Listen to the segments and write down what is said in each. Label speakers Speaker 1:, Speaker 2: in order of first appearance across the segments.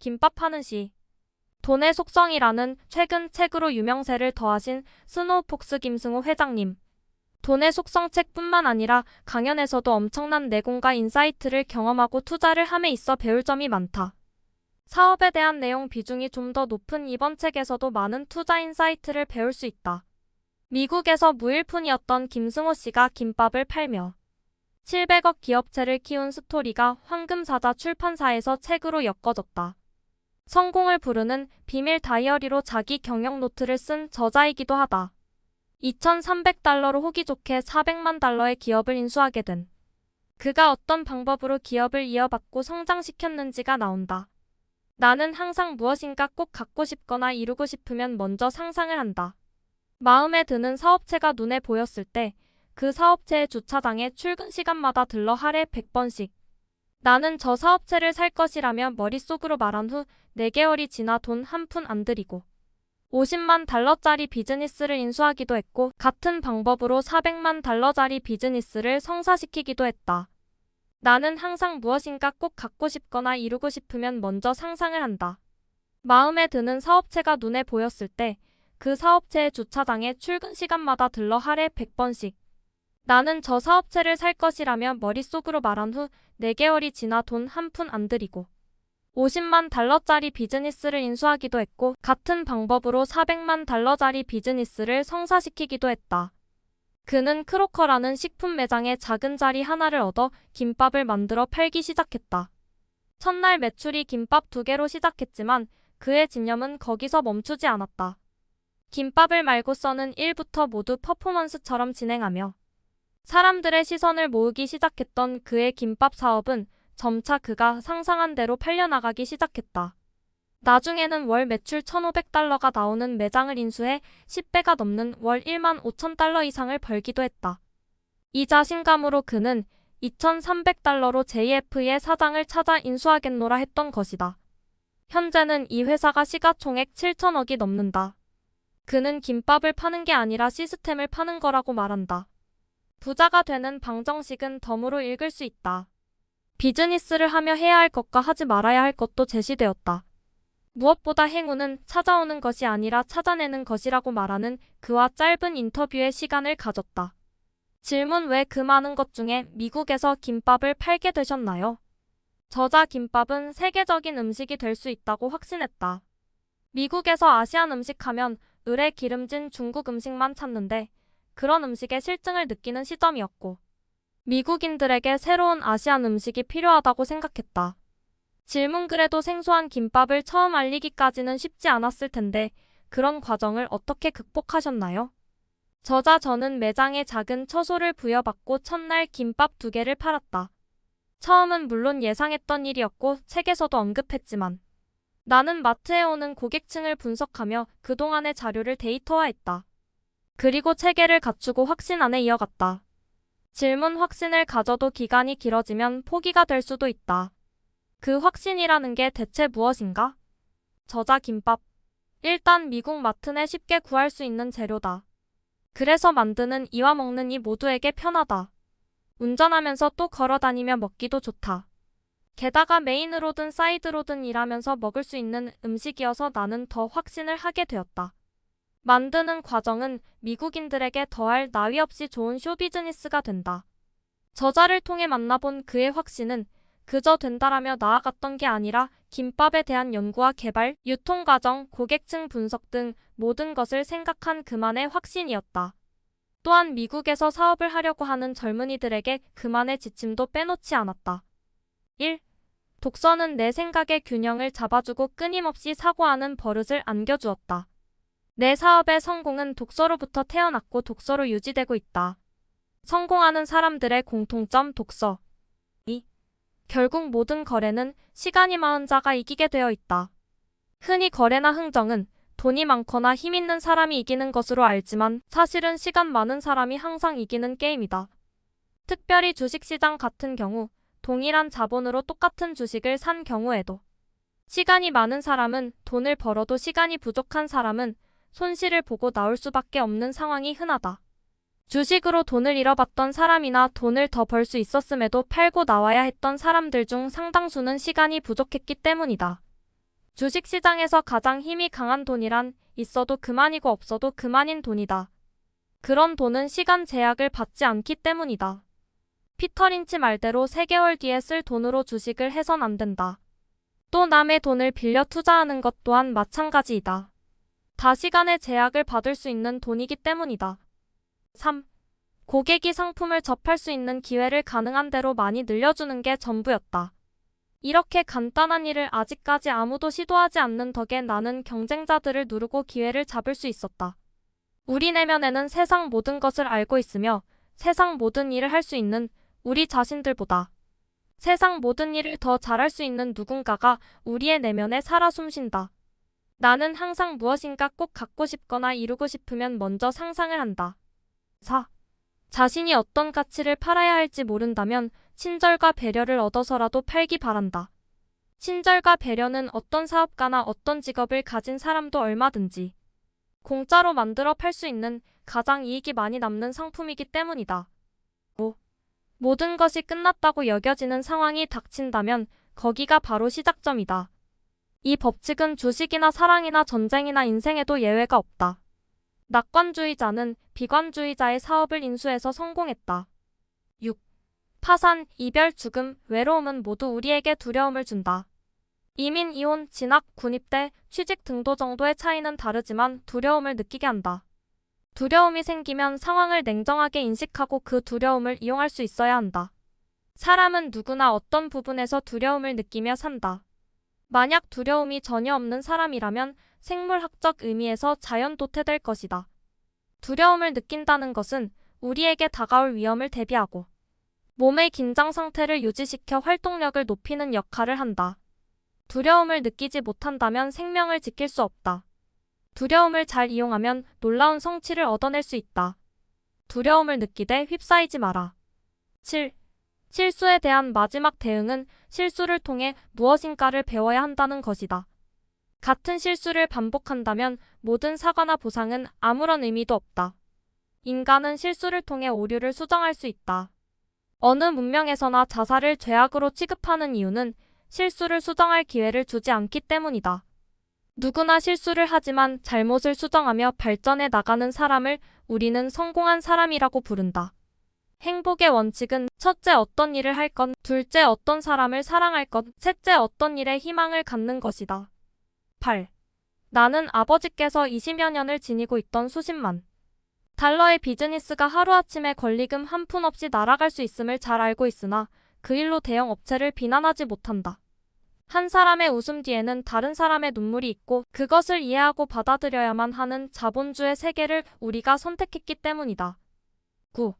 Speaker 1: 김밥 하는 시. 돈의 속성이라는 최근 책으로 유명세를 더하신 스노우폭스 김승호 회장님. 돈의 속성 책뿐만 아니라 강연에서도 엄청난 내공과 인사이트를 경험하고 투자를 함에 있어 배울 점이 많다. 사업에 대한 내용 비중이 좀 더 높은 이번 책에서도 많은 투자 인사이트를 배울 수 있다. 미국에서 무일푼이었던 김승호 씨가 김밥을 팔며 700억 기업체를 키운 스토리가 황금사자 출판사에서 책으로 엮어졌다. 성공을 부르는 비밀 다이어리로 자기 경영 노트를 쓴 저자이기도 하다. 2,300달러로 호기 좋게 400만 달러의 기업을 인수하게 된 그가 어떤 방법으로 기업을 이어받고 성장시켰는지가 나온다. 나는 항상 무엇인가 꼭 갖고 싶거나 이루고 싶으면 먼저 상상을 한다. 마음에 드는 사업체가 눈에 보였을 때 그 사업체의 주차장에 출근 시간마다 들러 하루에 100번씩 나는 저 사업체를 살 것이라며 머릿속으로 말한 후 4개월이 지나 돈 한 푼 안 들이고 50만 달러짜리 비즈니스를 인수하기도 했고 같은 방법으로 400만 달러짜리 비즈니스를 성사시키기도 했다. 나는 항상 무엇인가 꼭 갖고 싶거나 이루고 싶으면 먼저 상상을 한다. 마음에 드는 사업체가 눈에 보였을 때 그 사업체의 주차장에 출근 시간마다 들러 하루에 100번씩 나는 저 사업체를 살 것이라며 머릿속으로 말한 후 4개월이 지나 돈 한 푼 안 들이고 50만 달러짜리 비즈니스를 인수하기도 했고 같은 방법으로 400만 달러짜리 비즈니스를 성사시키기도 했다. 그는 크로커라는 식품 매장에 작은 자리 하나를 얻어 김밥을 만들어 팔기 시작했다. 첫날 매출이 김밥 2개로 시작했지만 그의 집념은 거기서 멈추지 않았다. 김밥을 말고서는 1부터 모두 퍼포먼스처럼 진행하며 사람들의 시선을 모으기 시작했던 그의 김밥 사업은 점차 그가 상상한 대로 팔려나가기 시작했다. 나중에는 월 매출 1,500달러가 나오는 매장을 인수해 10배가 넘는 월 1만 5천 달러 이상을 벌기도 했다. 이 자신감으로 그는 2,300달러로 JF의 사장을 찾아 인수하겠노라 했던 것이다. 현재는 이 회사가 시가총액 7천억이 넘는다. 그는 김밥을 파는 게 아니라 시스템을 파는 거라고 말한다. 부자가 되는 방정식은 덤으로 읽을 수 있다. 비즈니스를 하며 해야 할 것과 하지 말아야 할 것도 제시되었다. 무엇보다 행운은 찾아오는 것이 아니라 찾아내는 것이라고 말하는 그와 짧은 인터뷰의 시간을 가졌다. 질문: 왜 그 많은 것 중에 미국에서 김밥을 팔게 되셨나요? 저자: 김밥은 세계적인 음식이 될 수 있다고 확신했다. 미국에서 아시안 음식 하면 을에 기름진 중국 음식만 찾는데 그런 음식의 실증을 느끼는 시점이었고 미국인들에게 새로운 아시안 음식이 필요하다고 생각했다. 질문: 그래도 생소한 김밥을 처음 알리기까지는 쉽지 않았을 텐데 그런 과정을 어떻게 극복하셨나요? 저자: 저는 매장에 작은 처소를 부여받고 첫날 김밥 2개를 팔았다. 처음은 물론 예상했던 일이었고 책에서도 언급했지만 나는 마트에 오는 고객층을 분석하며 그동안의 자료를 데이터화했다. 그리고 체계를 갖추고 확신 안에 이어갔다. 질문: 확신을 가져도 기간이 길어지면 포기가 될 수도 있다. 그 확신이라는 게 대체 무엇인가? 저자: 김밥. 일단 미국 마트 내 쉽게 구할 수 있는 재료다. 그래서 만드는 이와 먹는 이 모두에게 편하다. 운전하면서 또 걸어다니며 먹기도 좋다. 게다가 메인으로든 사이드로든 일하면서 먹을 수 있는 음식이어서 나는 더 확신을 하게 되었다. 만드는 과정은 미국인들에게 더할 나위 없이 좋은 쇼비즈니스가 된다. 저자를 통해 만나본 그의 확신은 그저 된다라며 나아갔던 게 아니라 김밥에 대한 연구와 개발, 유통 과정, 고객층 분석 등 모든 것을 생각한 그만의 확신이었다. 또한 미국에서 사업을 하려고 하는 젊은이들에게 그만의 지침도 빼놓지 않았다. 1. 독서는 내 생각의 균형을 잡아주고 끊임없이 사고하는 버릇을 안겨주었다. 내 사업의 성공은 독서로부터 태어났고 독서로 유지되고 있다. 성공하는 사람들의 공통점: 독서. 2. 결국 모든 거래는 시간이 많은 자가 이기게 되어 있다. 흔히 거래나 흥정은 돈이 많거나 힘 있는 사람이 이기는 것으로 알지만 사실은 시간 많은 사람이 항상 이기는 게임이다. 특별히 주식시장 같은 경우 동일한 자본으로 똑같은 주식을 산 경우에도 시간이 많은 사람은 돈을 벌어도 시간이 부족한 사람은 손실을 보고 나올 수밖에 없는 상황이 흔하다. 주식으로 돈을 잃어봤던 사람이나 돈을 더 벌 수 있었음에도 팔고 나와야 했던 사람들 중 상당수는 시간이 부족했기 때문이다. 주식시장에서 가장 힘이 강한 돈이란 있어도 그만이고 없어도 그만인 돈이다. 그런 돈은 시간 제약을 받지 않기 때문이다. 피터 린치 말대로 3개월 뒤에 쓸 돈으로 주식을 해선 안 된다. 또 남의 돈을 빌려 투자하는 것 또한 마찬가지이다. 다 시간의 제약을 받을 수 있는 돈이기 때문이다. 3. 고객이 상품을 접할 수 있는 기회를 가능한 대로 많이 늘려주는 게 전부였다. 이렇게 간단한 일을 아직까지 아무도 시도하지 않는 덕에 나는 경쟁자들을 누르고 기회를 잡을 수 있었다. 우리 내면에는 세상 모든 것을 알고 있으며 세상 모든 일을 할 수 있는 우리 자신들보다 세상 모든 일을 더 잘할 수 있는 누군가가 우리의 내면에 살아 숨쉰다. 나는 항상 무엇인가 꼭 갖고 싶거나 이루고 싶으면 먼저 상상을 한다. 4. 자신이 어떤 가치를 팔아야 할지 모른다면 친절과 배려를 얻어서라도 팔기 바란다. 친절과 배려는 어떤 사업가나 어떤 직업을 가진 사람도 얼마든지 공짜로 만들어 팔 수 있는 가장 이익이 많이 남는 상품이기 때문이다. 5. 모든 것이 끝났다고 여겨지는 상황이 닥친다면 거기가 바로 시작점이다. 이 법칙은 주식이나 사랑이나 전쟁이나 인생에도 예외가 없다. 낙관주의자는 비관주의자의 사업을 인수해서 성공했다. 6. 파산, 이별, 죽음, 외로움은 모두 우리에게 두려움을 준다. 이민, 이혼, 진학, 군입대, 취직 등도 정도의 차이는 다르지만 두려움을 느끼게 한다. 두려움이 생기면 상황을 냉정하게 인식하고 그 두려움을 이용할 수 있어야 한다. 사람은 누구나 어떤 부분에서 두려움을 느끼며 산다. 만약 두려움이 전혀 없는 사람이라면 생물학적 의미에서 자연 도태될 것이다. 두려움을 느낀다는 것은 우리에게 다가올 위험을 대비하고 몸의 긴장 상태를 유지시켜 활동력을 높이는 역할을 한다. 두려움을 느끼지 못한다면 생명을 지킬 수 없다. 두려움을 잘 이용하면 놀라운 성취를 얻어낼 수 있다. 두려움을 느끼되 휩싸이지 마라. 7. 실수에 대한 마지막 대응은 실수를 통해 무엇인가를 배워야 한다는 것이다. 같은 실수를 반복한다면 모든 사과나 보상은 아무런 의미도 없다. 인간은 실수를 통해 오류를 수정할 수 있다. 어느 문명에서나 자살을 죄악으로 취급하는 이유는 실수를 수정할 기회를 주지 않기 때문이다. 누구나 실수를 하지만 잘못을 수정하며 발전해 나가는 사람을 우리는 성공한 사람이라고 부른다. 행복의 원칙은 첫째 어떤 일을 할 것, 둘째 어떤 사람을 사랑할 것, 셋째 어떤 일에 희망을 갖는 것이다. 8. 나는 아버지께서 20여 년을 지니고 있던 수십만 달러의 비즈니스가 하루아침에 권리금 한 푼 없이 날아갈 수 있음을 잘 알고 있으나 그 일로 대형 업체를 비난하지 못한다. 한 사람의 웃음 뒤에는 다른 사람의 눈물이 있고 그것을 이해하고 받아들여야만 하는 자본주의 세계를 우리가 선택했기 때문이다. 9.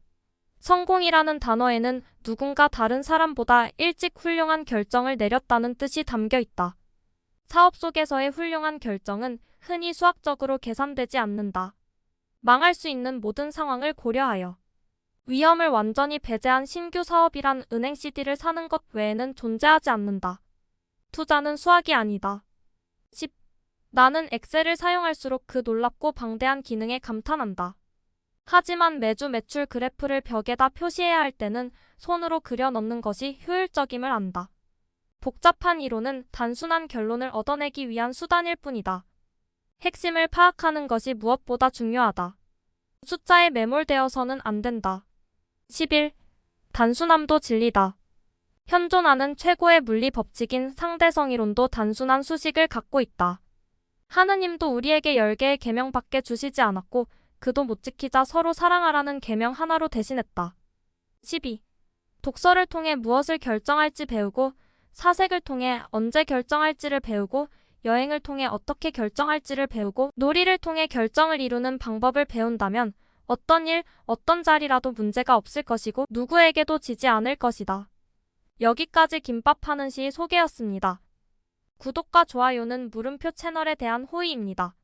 Speaker 1: 성공이라는 단어에는 누군가 다른 사람보다 일찍 훌륭한 결정을 내렸다는 뜻이 담겨 있다. 사업 속에서의 훌륭한 결정은 흔히 수학적으로 계산되지 않는다. 망할 수 있는 모든 상황을 고려하여 위험을 완전히 배제한 신규 사업이란 은행 CD를 사는 것 외에는 존재하지 않는다. 투자는 수학이 아니다. 10. 나는 엑셀을 사용할수록 그 놀랍고 방대한 기능에 감탄한다. 하지만 매주 매출 그래프를 벽에다 표시해야 할 때는 손으로 그려 넣는 것이 효율적임을 안다. 복잡한 이론은 단순한 결론을 얻어내기 위한 수단일 뿐이다. 핵심을 파악하는 것이 무엇보다 중요하다. 숫자에 매몰되어서는 안 된다. 11. 단순함도 진리다. 현존하는 최고의 물리 법칙인 상대성 이론도 단순한 수식을 갖고 있다. 하느님도 우리에게 10개의 계명밖에 주시지 않았고 그도 못 지키자 서로 사랑하라는 계명 하나로 대신했다. 12. 독서를 통해 무엇을 결정할지 배우고 사색을 통해 언제 결정할지를 배우고 여행을 통해 어떻게 결정할지를 배우고 놀이를 통해 결정을 이루는 방법을 배운다면 어떤 일, 어떤 자리라도 문제가 없을 것이고 누구에게도 지지 않을 것이다. 여기까지 김밥 하는 시 소개였습니다. 구독과 좋아요는 물음표 채널에 대한 호의입니다.